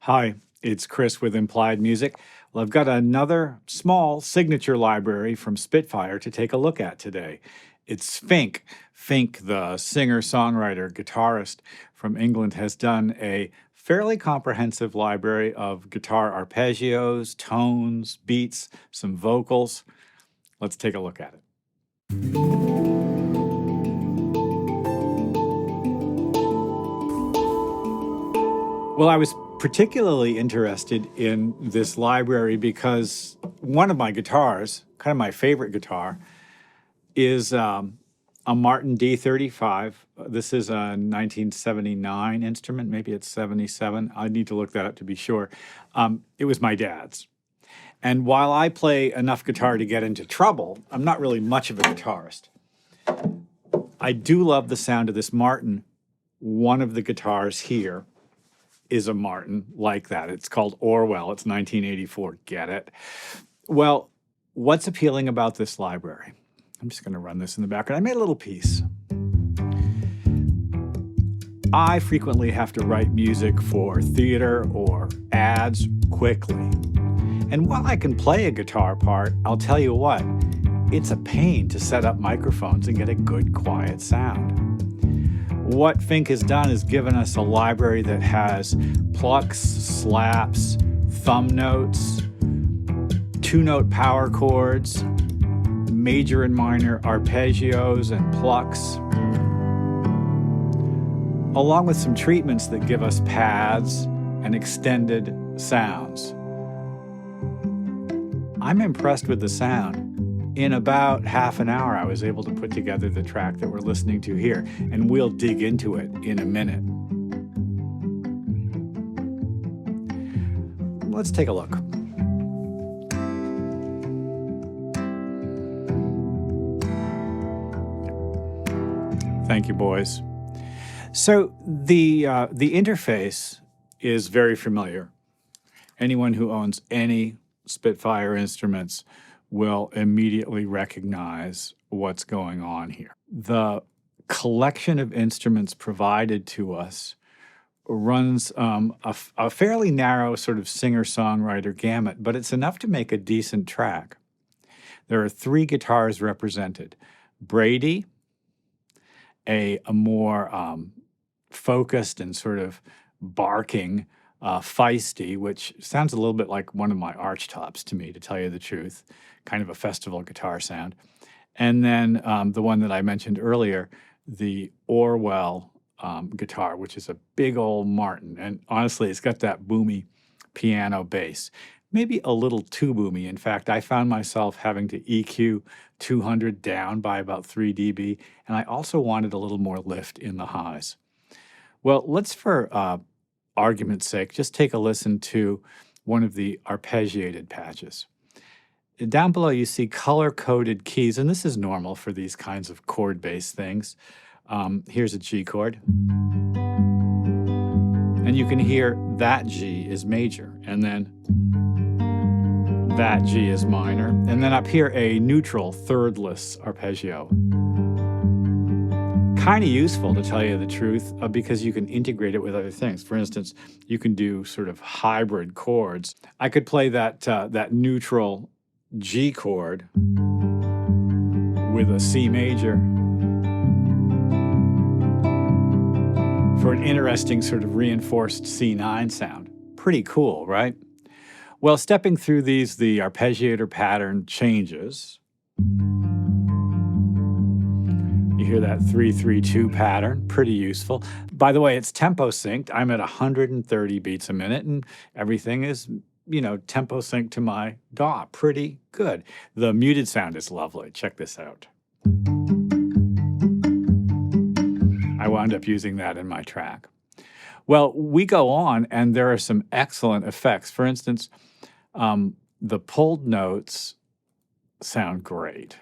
Hi, it's Chris with Implied Music. Well, I've got another small signature library from Spitfire to take a look at today. It's Fink. Fink, the singer, songwriter, guitarist from England, has done a fairly comprehensive library of guitar arpeggios, tones, beats, some vocals. Let's take a look at it. Well, I was particularly interested in this library because one of my guitars, kind of my favorite guitar, is a Martin D35. This is a 1979 instrument. Maybe it's 77. I need to look that up to be sure. It was my dad's. And while I play enough guitar to get into trouble, I'm not really much of a guitarist. I do love the sound of this Martin. One of the guitars here is a Martin like that. It's called Orwell. It's 1984. Get it? Well, what's appealing about this library? I'm just going to run this in the background. I made a little piece. I frequently have to write music for theater or ads quickly. And while I can play a guitar part, I'll tell you what, it's a pain to set up microphones and get a good quiet sound. What Fink has done is given us a library that has plucks, slaps, thumb notes, two-note power chords, major and minor arpeggios and plucks, along with some treatments that give us pads and extended sounds. I'm impressed with the sound. In about half an hour, I was able to put together the track that we're listening to here, and we'll dig into it in a minute. Let's take a look. Thank you, boys. So the interface is very familiar. Anyone who owns any Spitfire instruments will immediately recognize what's going on here. The collection of instruments provided to us runs a fairly narrow sort of singer-songwriter gamut, but it's enough to make a decent track. There are three guitars represented. Brady, a more focused and sort of barking feisty, which sounds a little bit like one of my archtops to me, to tell you the truth, kind of a festival guitar sound. And then the one that I mentioned earlier, the Orwell guitar, which is a big old Martin. And honestly, it's got that boomy piano bass, maybe a little too boomy. In fact, I found myself having to EQ 200 down by about 3 dB, and I also wanted a little more lift in the highs. Well, let's, for argument's sake, just take a listen to one of the arpeggiated patches. Down below, you see color-coded keys, and this is normal for these kinds of chord-based things. Here's a G chord. And you can hear that G is major, and then that G is minor. And then up here, a neutral thirdless arpeggio. Kind of useful, to tell you the truth, because you can integrate it with other things. For instance, you can do sort of hybrid chords. I could play that neutral G chord with a C major for an interesting sort of reinforced C9 sound. Pretty cool, right? Well, stepping through these, the arpeggiator pattern changes. You hear that 3-3-2 pattern, pretty useful. By the way, it's tempo synced. I'm at 130 beats a minute, and everything is, tempo synced to my DAW. Pretty good. The muted sound is lovely. Check this out. I wound up using that in my track. Well, we go on, and there are some excellent effects. For instance, the pulled notes sound great.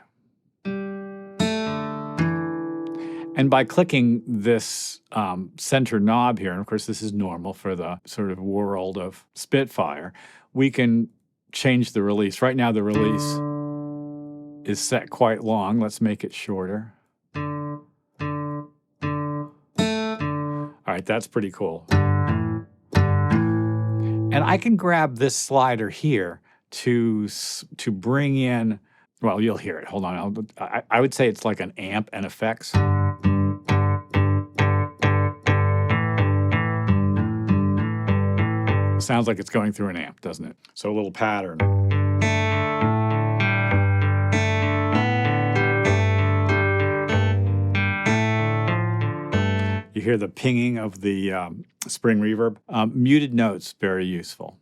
And by clicking this center knob here, and of course this is normal for the sort of world of Spitfire, we can change the release. Right now the release is set quite long. Let's make it shorter. All right, that's pretty cool. And I can grab this slider here to bring in, well, you'll hear it. Hold on. I would say it's like an amp and effects. Sounds like it's going through an amp, doesn't it? So a little pattern. You hear the pinging of the spring reverb. Muted notes, very useful.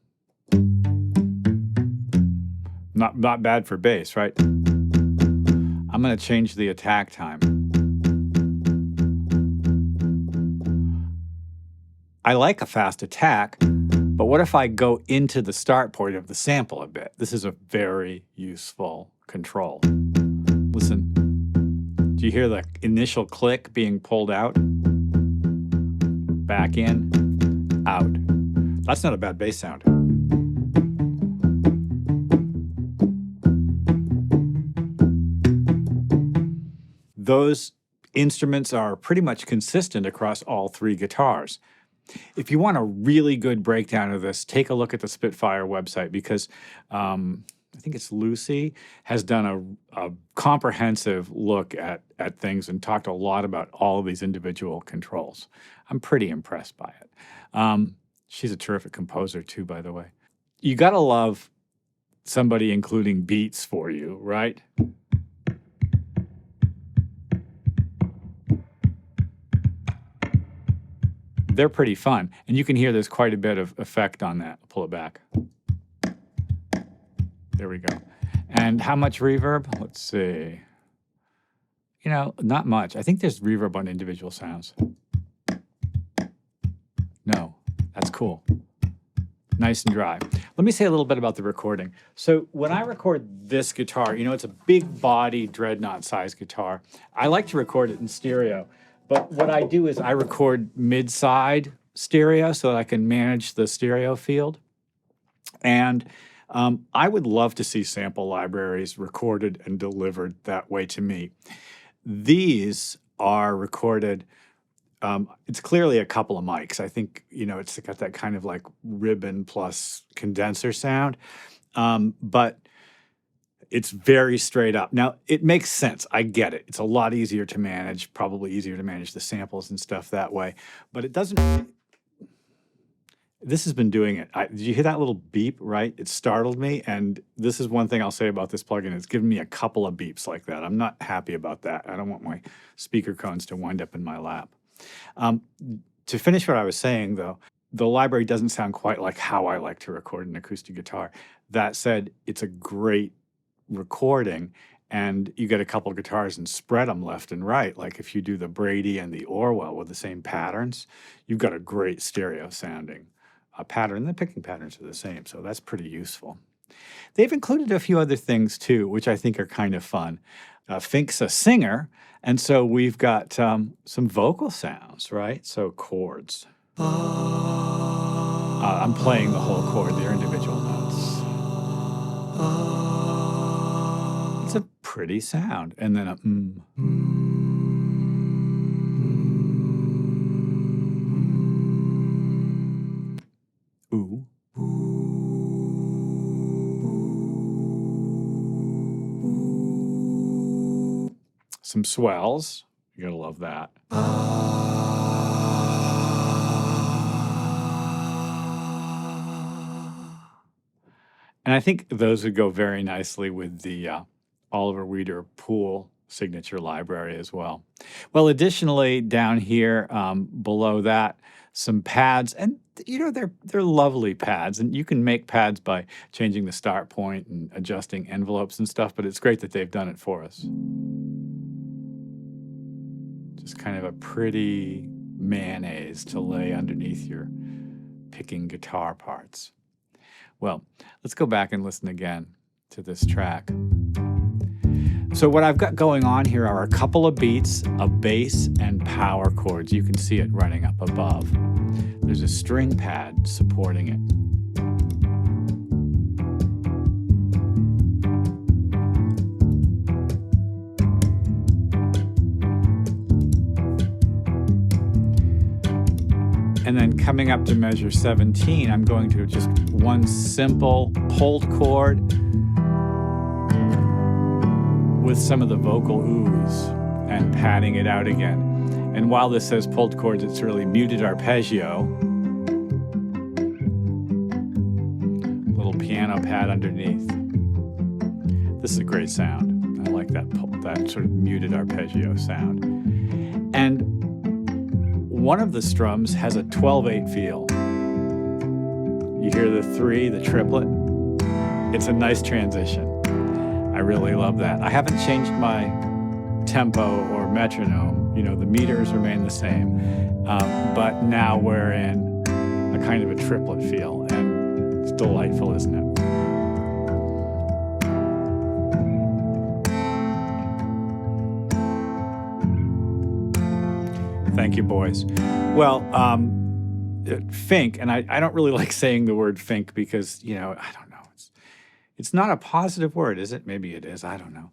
Not bad for bass, right? I'm going to change the attack time. I like a fast attack, but what if I go into the start point of the sample a bit? This is a very useful control. Listen. Do you hear the initial click being pulled out? Back in, out. That's not a bad bass sound. Those instruments are pretty much consistent across all three guitars. If you want a really good breakdown of this, take a look at the Spitfire website because I think it's Lucy has done a comprehensive look at things and talked a lot about all of these individual controls. I'm pretty impressed by it. She's a terrific composer too, by the way. You gotta love somebody including beats for you, right? They're pretty fun. And you can hear there's quite a bit of effect on that. I'll pull it back. There we go. And how much reverb? Let's see. You know, not much. I think there's reverb on individual sounds. No, that's cool. Nice and dry. Let me say a little bit about the recording. So when I record this guitar, you know, it's a big body dreadnought size guitar. I like to record it in stereo. But what I do is I record mid-side stereo so that I can manage the stereo field. And I would love to see sample libraries recorded and delivered that way to me. These are recorded, it's clearly a couple of mics. I think, you know, it's got that kind of like ribbon plus condenser sound. But it's very straight up. Now, it makes sense. I get it. It's a lot easier to manage, probably easier to manage the samples and stuff that way. But it doesn't... This has been doing it. Did you hear that little beep, right? It startled me. And this is one thing I'll say about this plugin. It's given me a couple of beeps like that. I'm not happy about that. I don't want my speaker cones to wind up in my lap. To finish what I was saying, though, the library doesn't sound quite like how I like to record an acoustic guitar. That said, it's a great recording, and you get a couple of guitars and spread them left and right. Like if you do the Brady and the Orwell with the same patterns, you've got a great stereo sounding pattern. The picking patterns are the same, so that's pretty useful. They've included a few other things too, which I think are kind of fun. Fink's a singer, and so we've got some vocal sounds, right? So chords. I'm playing the whole chord, they're individual notes. It's a pretty sound. And then a ooh. Some swells. You gotta love that. And I think those would go very nicely with the Oliver Weeder Pool signature library as well. Well, additionally, down here below that, some pads, and you know they're lovely pads, and you can make pads by changing the start point and adjusting envelopes and stuff. But it's great that they've done it for us. Just kind of a pretty mayonnaise to lay underneath your picking guitar parts. Well, let's go back and listen again to this track. So what I've got going on here are a couple of beats, a bass, and power chords. You can see it running up above. There's a string pad supporting it. And then coming up to measure 17, I'm going to just one simple pulled chord with some of the vocal ooze and padding it out again. And while this says pulled chords, it's really muted arpeggio. Little piano pad underneath. This is a great sound. I like that sort of muted arpeggio sound. And one of the strums has a 12/8 feel. You hear the 3, the triplet. It's a nice transition. I really love that. I haven't changed my tempo or metronome. You know, the meters remain the same, but now we're in a kind of a triplet feel, and it's delightful, isn't it? Thank you, boys. Well, Fink, and I don't really like saying the word Fink because, you know, I don't know. It's not a positive word, is it? Maybe it is. I don't know.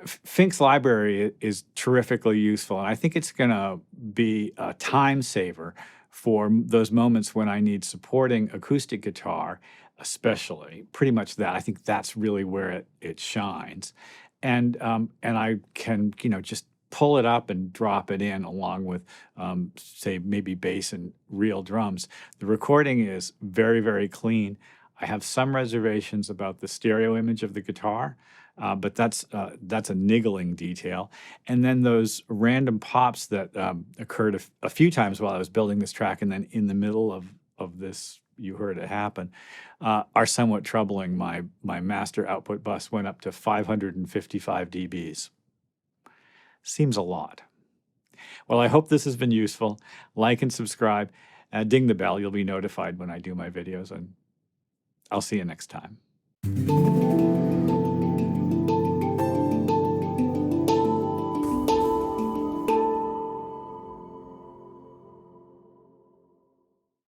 Fink's library is terrifically useful, and I think it's going to be a time saver for those moments when I need supporting acoustic guitar, especially. Pretty much that. I think that's really where it shines, and I can, you know, just pull it up and drop it in along with, say, maybe bass and real drums. The recording is very, very clean. I have some reservations about the stereo image of the guitar, but that's a niggling detail. And then those random pops that occurred a few times while I was building this track, and then in the middle of this, you heard it happen, are somewhat troubling. My master output bus went up to 555 dBs. Seems a lot. Well, I hope this has been useful. Like and subscribe. Ding the bell. You'll be notified when I do my videos, and I'll see you next time.